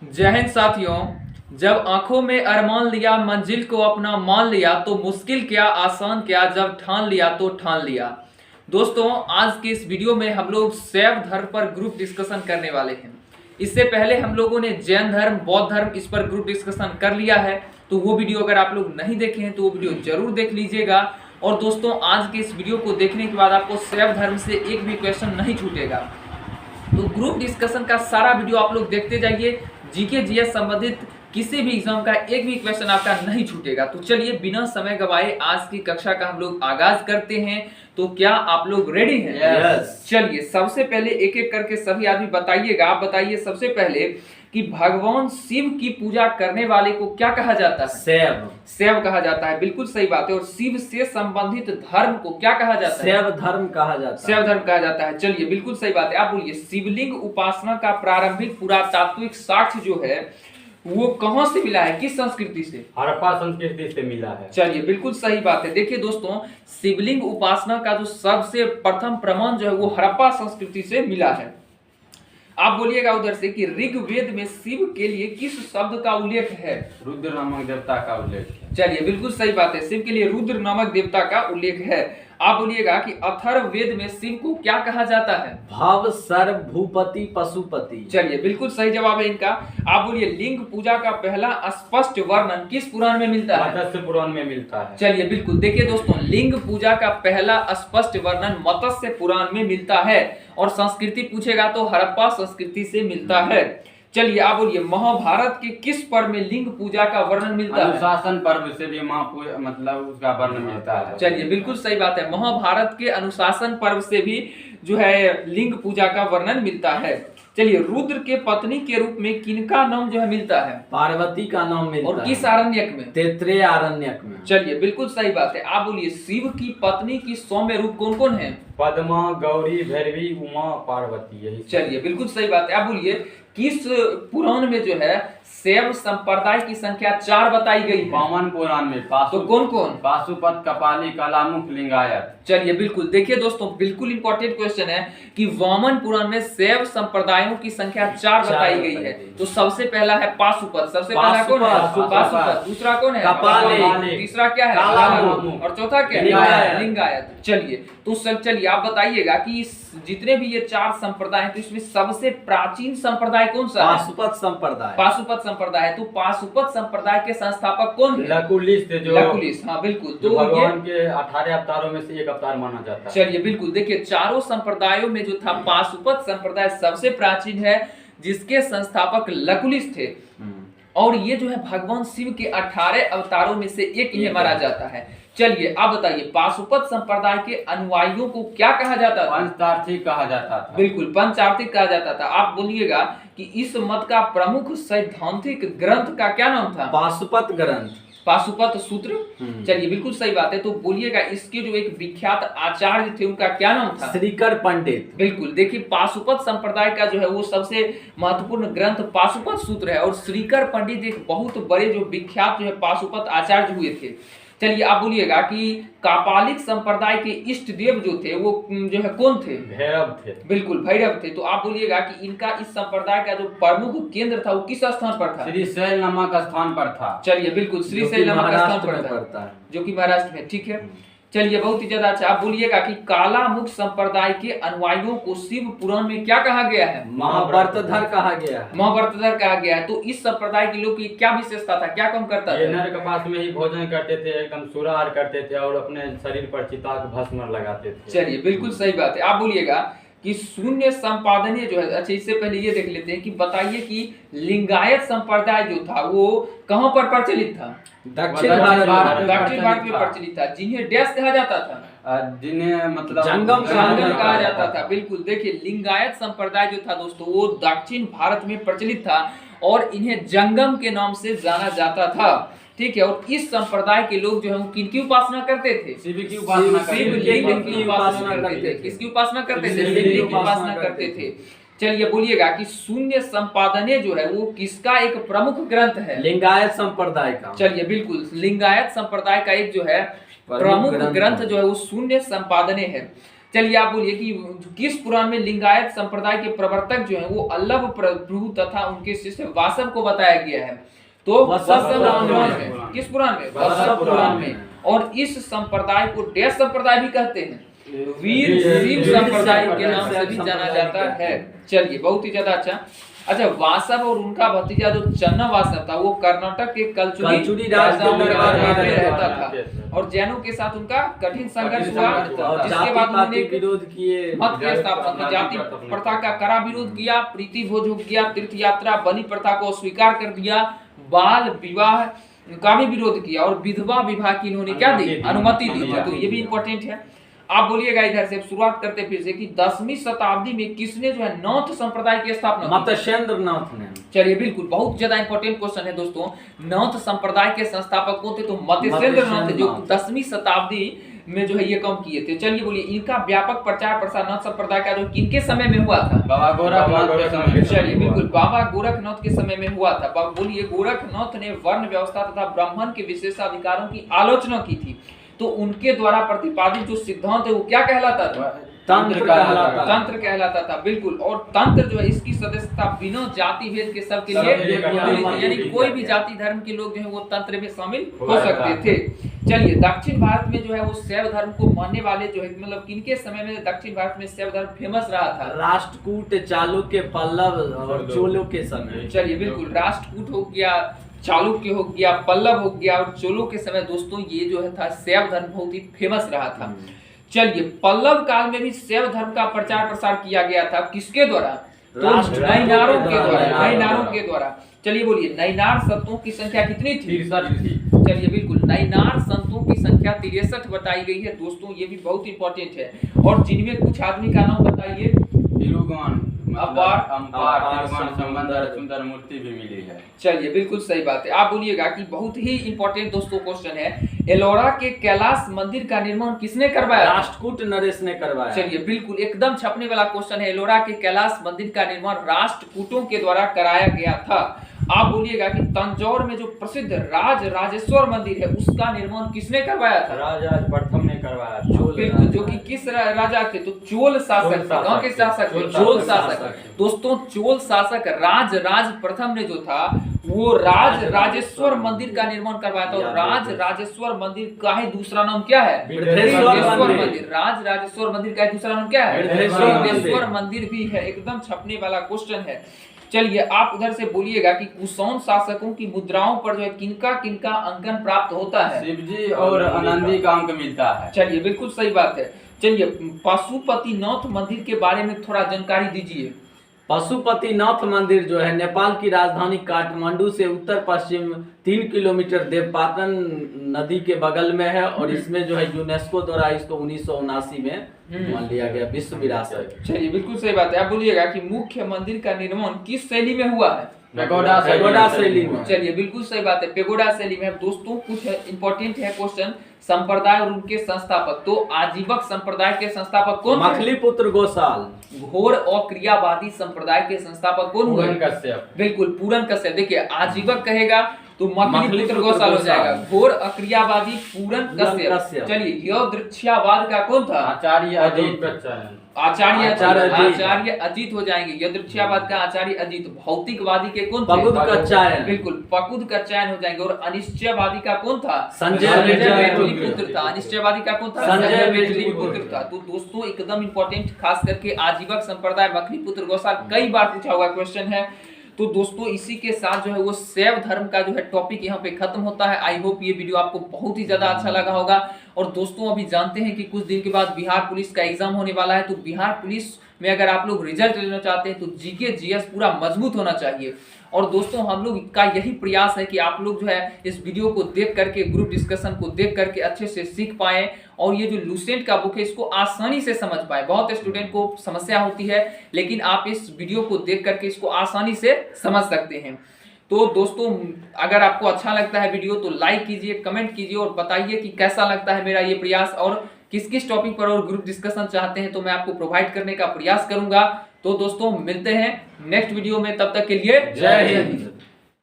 जय हिंद साथियों। जब आंखों में अरमान लिया, मंजिल को अपना मान लिया, तो मुश्किल क्या आसान क्या, जब ठान लिया तो ठान लिया। दोस्तों, आज के इस वीडियो में हम लोग शैव धर्म पर ग्रुप डिस्कशन करने वाले हैं। इससे पहले हम लोगों ने जैन धर्म, बौद्ध धर्म, इस पर ग्रुप डिस्कशन कर लिया है। तो वो वीडियो अगर आप लोग नहीं देखे हैं तो वो वीडियो जरूर देख लीजिएगा। और दोस्तों, आज के इस वीडियो को देखने के बाद आपको शैव धर्म से एक भी क्वेश्चन नहीं छूटेगा। तो ग्रुप डिस्कशन का सारा वीडियो आप लोग देखते जाइए। जीके जीएस संबंधित किसी भी एग्जाम का एक भी क्वेश्चन आपका नहीं छूटेगा। तो चलिए बिना समय गवाए आज की कक्षा का हम लोग आगाज करते हैं। तो क्या आप लोग रेडी हैं? Yes. चलिए सबसे पहले एक एक करके सभी आदमी बताइएगा। आप बताइए सबसे पहले कि भगवान शिव की पूजा करने वाले को क्या कहा जाता है? शैव। शैव कहा जाता है, बिल्कुल सही बात है। और शिव से संबंधित धर्म को क्या कहा जाता है? शैव धर्म कहा जाता है। शैव धर्म कहा जाता है। चलिए बिल्कुल सही बात है। आप बोलिए शिवलिंग उपासना का प्रारंभिक पुरातात्विक साक्ष्य जो है वो कहां से मिला है, किस संस्कृति से? हड़प्पा संस्कृति से मिला है। चलिए बिल्कुल सही बात है। देखिए दोस्तों, शिवलिंग उपासना का जो सबसे प्रथम प्रमाण जो है वो हड़प्पा संस्कृति से मिला है। आप बोलिएगा उधर से कि ऋग्वेद में शिव के लिए किस शब्द का उल्लेख है? रुद्र नामक देवता का उल्लेख है। चलिए बिल्कुल सही बात है, शिव के लिए रुद्र नामक देवता का उल्लेख है। आप बोलिएगा कि अथर्ववेद में शिव को क्या कहा जाता है? भव सर्व भूपति पशुपति। चलिए बिल्कुल सही जवाब है इनका। आप बोलिए लिंग पूजा का पहला स्पष्ट वर्णन किस पुराण में मिलता है? मत्स्य पुराण में मिलता है। चलिए बिल्कुल, देखिए दोस्तों, लिंग पूजा का पहला स्पष्ट वर्णन मत्स्य पुराण में मिलता है। और संस्कृति पूछेगा तो हड़प्पा संस्कृति से मिलता है। चलिए आप बोलिए महाभारत के किस पर्व में लिंग पूजा का वर्णन मिलता है? अनुशासन पर्व से भी मतलब उसका वर्णन मिलता है। चलिए बिल्कुल सही बात है, महाभारत के अनुशासन पर्व से भी जो है लिंग पूजा का वर्णन मिलता है। चलिए रुद्र के पत्नी के रूप में किनका नाम जो है मिलता है? पार्वती का नाम मिलता है। और किस आरण्यक में? तैत्रेय आरण्यक में। चलिए बिल्कुल सही बात है। आप बोलिए शिव की पत्नी की सौम्य रूप कौन कौन है? पद्मा, गौरी, भैरवी, उमा, पार्वती, यही। चलिए बिल्कुल सही बात है। आप बोलिए किस पुराण में जो है शैव संप्रदाय की संख्या 4 बताई गई है? वामन पुराण में। तो कौन कौन? पाशुपत, कपाली, कालामुख, लिंगायत। चलिए बिल्कुल, देखिए दोस्तों, बिल्कुल इंपॉर्टेंट क्वेश्चन है कि वामन पुराण में शैव संप्रदायों की संख्या 4 बताई गई है। तो सबसे पहला है पाशुपत। सबसे पहला कौन है? पाशुपत। दूसरा कौन है? कपाली। तीसरा क्या है? कालामुख। और चौथा क्या है? लिंगायत। चलिए तो चलिए आप बताइएगा कि जितने भी ये 4 संप्रदाय हैं तो इसमें सबसे प्राचीन संप्रदाय कौन सा है? पाशुपत संप्रदाय। पाशुपत संप्रदाय है। तो पाशुपत संप्रदाय के संस्थापक कौन है? लकुलिश थे जो लकुलिश। हाँ बिल्कुल। तो भगवान के 18 अवतारों में से एक अवतार माना जाता है। चलिए बिल्कुल, देखिए चारों संप्रदायों में जो था पाशुपत संप्रदाय सबसे प्राचीन है, जिसके संस्थापक लकुलिश थे। और ये जो है भगवान शिव के 18 अवतारों में से एक इन्हें माना जाता है। चलिए आप बताइए पाशुपत संप्रदाय के अनुयायियों को क्या कहा जाता था? पंचतार्थिक कहा जाता था। बिल्कुल, पंचार्थिक कहा जाता था। आप बोलिएगा कि इस मत का प्रमुख सैद्धांतिक ग्रंथ का क्या नाम था? पाशुपत ग्रंथ, पाशुपत सूत्र। चलिए बिल्कुल सही बात है। तो बोलिएगा इसके जो एक विख्यात आचार्य थे उनका क्या नाम था? श्रीकर पंडित। बिल्कुल, देखिए पाशुपत संप्रदाय का जो है वो सबसे महत्वपूर्ण ग्रंथ पाशुपत सूत्र है। और श्रीकर पंडित एक बहुत बड़े जो विख्यात जो है पाशुपत आचार्य हुए थे। चलिए आप बोलिएगा कि कापालिक संप्रदाय के इष्ट देव जो थे वो जो है कौन थे? भैरव थे। बिल्कुल, भैरव थे। तो आप बोलिएगा कि इनका इस संप्रदाय का जो प्रमुख केंद्र था वो किस स्थान पर था? श्रीशैल नामक स्थान पर था। चलिए बिल्कुल, श्रीशैल नामक स्थान पर पड़ता है, जो कि महाराष्ट्र में। ठीक है, चलिए बहुत ही ज्यादा अच्छा। आप बोलिएगा कि कालामुख संप्रदाय के अनुयायियों को शिव पुराण में क्या कहा गया है? महाव्रतधर कहा गया है। महाव्रतधर कहा गया है। तो इस संप्रदाय के लोग की क्या विशेषता था, क्या काम करता ये था? नर कपास में ही भोजन करते थे, एकदम सुरार करते थे और अपने शरीर पर चिता भस्म लगाते थे। चलिए बिल्कुल सही बात है। आप बोलिएगा कि शून्य संपादनीय जो है, अच्छा इससे पहले ये देख लेते हैं कि बताइए कि लिंगायत संप्रदाय जो था वो कहां पर प्रचलित था? दक्षिण भारत में प्रचलित था। जिन्हें डैश कहा जाता था? जिन्हें मतलब जंगम कहा जाता था। बिल्कुल, देखिए लिंगायत संप्रदाय जो था दोस्तों वो दक्षिण भारत में प्रचलित था और इन्हें जंगम के नाम से जाना जाता था। ठीक है, और इस संप्रदाय के लोग जो है वो किनकी उपासना करते थे? शिव की उपासना शिवलिंग की उपासना करते थे। किसकी उपासना करते थे? शिवलिंग की उपासना करते थे। चलिए बोलिएगा कि शून्य संपादनीय जो है वो किसका एक प्रमुख ग्रंथ है? लिंगायत संप्रदाय का। चलिए बिल्कुल, लिंगायत संप्रदाय का एक जो है प्रमुख ग्रंथ जो है वो शून्य संपादनीय है। चलिए आप बोलिए कि किस पुराण में लिंगायत संप्रदाय के प्रवर्तक जो है वो अल्लभ प्रभु तथा उनके शिष्य वासव को बताया गया है? तो वत्सव पुराण पुराण में। में। किस पुराण में? वत्सव वत्सव पुराण पुराण में। में। और इस संप्रदाय को डैश संप्रदाय भी कहते हैं, वीर वीर सिंह सिंह संप्रदाय के संप्रदाय नाम से भी जाना संप्रदाय जाता कहते है। हैं। चलिए बहुत ही ज्यादा अच्छा। अच्छा, वासव और उनका भतीजा जो चन्ना वासव था वो कर्नाटक के कलचुरी राजधानी में राजधानी में रहता रहता था और जैनों के साथ उनका कठिन संघर्ष कठिन हुआ, संघर्ष हुआ। और जिसके जाति बाद पाति उन्होंने विरोध किए। मत की स्थापना की, जाति प्रथा का कड़ा विरोध किया, प्रीति भोज हो गया, तीर्थ यात्रा बलि प्रथा को स्वीकार कर दिया, बाल विवाह का भी विरोध किया और विधवा विवाह की इन्होंने क्या दी? अनुमति दी। तो ये भी इंपॉर्टेंट है। आप बोलिएगा इधर से शुरुआत करते फिर से कि 10वीं शताब्दी में किसने जो है नौथ संप्रदाय की स्थापना की? मत्स्येंद्र नाथ ने। चलिए बिल्कुल, बहुत ज्यादा इंपॉर्टेंट क्वेश्चन है दोस्तों। नौथ संप्रदाय के संस्थापक कौन थे? तो मत्स्येंद्र नाथ थे, जो 10वीं शताब्दी में जो है ये काम किए थे। चलिए बोलिए, इनका व्यापक प्रचार प्रसार नौथ संप्रदाय का जो किनके समय में हुआ था? बाबा गोरखनाथ के समय में। चलिए बिल्कुल, बाबा गोरखनाथ के समय में हुआ था। बोलिए, गोरखनाथ ने वर्ण व्यवस्था तथा ब्राह्मण के विशेषाधिकारों की आलोचना की थी। तो उनके द्वारा प्रतिपादित जो सिद्धांत है वो क्या कहलाता था? तंत्र कहलाता था। तंत्र कहलाता था, बिल्कुल। और तंत्र जो है इसकी सदस्यता बिना जाति भेद के सबके लिए मिली थी, यानी कोई भी जाति धर्म के लोग जो है वो तंत्र में शामिल हो सकते थे। चलिए, दक्षिण भारत में जो है वो शैव धर्म को मानने वाले जो है, मतलब किनके समय में दक्षिण भारत में शैव धर्म फेमस रहा था? राष्ट्रकूट, चालुक्य, पल्लव और चोलों के समय। चलिए बिल्कुल, राष्ट्रकूट हो गया, चालुक्य हो गया, पल्लव हो गया और चोलों के समय दोस्तों ये जो है था शैव धर्म बहुत ही फेमस रहा था। चलिए, पल्लव काल में भी शैव धर्म का प्रचार प्रसार किया गया था, किसके द्वारा? तो नैनारों के द्वारा, नैनारों के द्वारा। चलिए बोलिए, नैनार संतों की संख्या कितनी थी? 63 थी। चलिए बिल्कुल, नैनार संतों की संख्या 63 बताई गई है दोस्तों, ये भी बहुत इंपॉर्टेंट है। और जिनमें कुछ आदमी का नाम बताइए। तिरुगण, अपार, तिरुगण संबंध सुंदर मूर्ति भी मिली है। चलिए बिल्कुल सही बात है। आप बोलिएगा कि बहुत ही इंपॉर्टेंट दोस्तों क्वेश्चन है, एलोरा के कैलाश मंदिर का निर्माण किसने करवाया? राष्ट्रकूट नरेश ने करवाया। चलिए बिल्कुल, एकदम छपने वाला क्वेश्चन है। एलोरा के कैलाश मंदिर का निर्माण राष्ट्रकूटों के द्वारा कराया गया था। आप बोलिएगा कि तंजौर में जो प्रसिद्ध राज राजेश्वर मंदिर है उसका निर्माण किसने करवाया था? राजा प्रथम ने करवाया था। बिल्कुल, जो कि किस राजा थे? तो चोल शासक, गांव के शासक थे, चोल शासक। दोस्तों, चोल शासक राज प्रथम ने जो था वो राज राजेश्वर मंदिर का निर्माण करवाया था। और राज राजेश्वर मंदिर का ही दूसरा नाम क्या है? बृहदेश्वर मंदिर। राज राजेश्वर मंदिर का दूसरा नाम क्या है? बृहदेश्वर मंदिर भी है। एकदम छपने वाला क्वेश्चन है। चलिए, आप उधर से बोलिएगा कि कुषाण शासकों की मुद्राओं पर जो है किनका किनका अंकन प्राप्त होता है? शिवजी और आनंदी का अंक मिलता है। चलिए बिल्कुल सही बात है। चलिए, पशुपतिनाथ मंदिर के बारे में थोड़ा जानकारी दीजिए। पशुपतिनाथ मंदिर जो है नेपाल की राजधानी काठमांडू से उत्तर पश्चिम 3 किलोमीटर देवपाटन नदी के बगल में है और इसमें जो है यूनेस्को द्वारा इसको 1979 में मान लिया गया विश्व विरासत। चलिए बिल्कुल सही बात है। आप बोलिएगा कि मुख्य मंदिर का निर्माण किस शैली में हुआ है? पेगोडा शैली में। चलिए बिल्कुल सही बात है, पेगोडा शैली में। दोस्तों, कुछ इंपॉर्टेंट है क्वेश्चन। संप्रदाय और उनके संस्थापक, तो आजीवक संप्रदाय के संस्थापक कौन? मखलीपुत्र गोसाल। घोर और क्रियावादी संप्रदाय के संस्थापक कौन हुए? पूरन कश्यप। बिल्कुल, पूरन कश्यप। देखिए, आजीवक कहेगा तो मखलीपुत्र गोसाल हो जाएगा। घोर अक्रियावादी पूरन कश्यप। चलिए, यदृच्छयावाद का कौन था? आचार्य अजीत। आचार्य अजीत हो जाएंगे। यदृच्छयावाद का आचार्य अजीत। भौतिकवादी के कौन थे? पकुद का चयन। बिल्कुल, पकुद का चयन हो जाएंगे। और अनिश्चयवादी का कौन था? संजय वेटलीपुत्र था। अनिश्चयवादी का कौन था? संजय वेटलीपुत्र था। तो दोस्तों, एकदम इंपॉर्टेंट, खास करके आजीवक संप्रदाय, मखलीपुत्र गोसाल, कई बार पूछा हुआ क्वेश्चन है। तो दोस्तों, इसी के साथ जो है वो शैव धर्म का जो है टॉपिक यहाँ पे खत्म होता है। आई होप ये वीडियो आपको बहुत ही ज्यादा अच्छा लगा होगा। और दोस्तों, अभी जानते हैं कि कुछ दिन के बाद बिहार पुलिस का एग्जाम होने वाला है। तो बिहार पुलिस में अगर आप लोग रिजल्ट लेना चाहते हैं तो जीके जीएस पूरा मजबूत होना चाहिए। और दोस्तों, हम लोग का यही प्रयास है कि आप लोग जो है इस वीडियो को देख करके, ग्रुप डिस्कशन को देख करके अच्छे से सीख पाए और ये जो लूसेंट का बुक है इसको आसानी से समझ पाए। बहुत स्टूडेंट को समस्या होती है, लेकिन आप इस वीडियो को देख करके इसको आसानी से समझ सकते हैं। तो दोस्तों, अगर आपको अच्छा लगता है वीडियो तो लाइक कीजिए, कमेंट कीजिए और बताइए कि कैसा लगता है मेरा ये प्रयास और किस किस टॉपिक पर और ग्रुप डिस्कशन चाहते हैं तो मैं आपको प्रोवाइड करने का प्रयास करूंगा। तो दोस्तों, मिलते हैं नेक्स्ट वीडियो में, तब तक के लिए जय हिंद।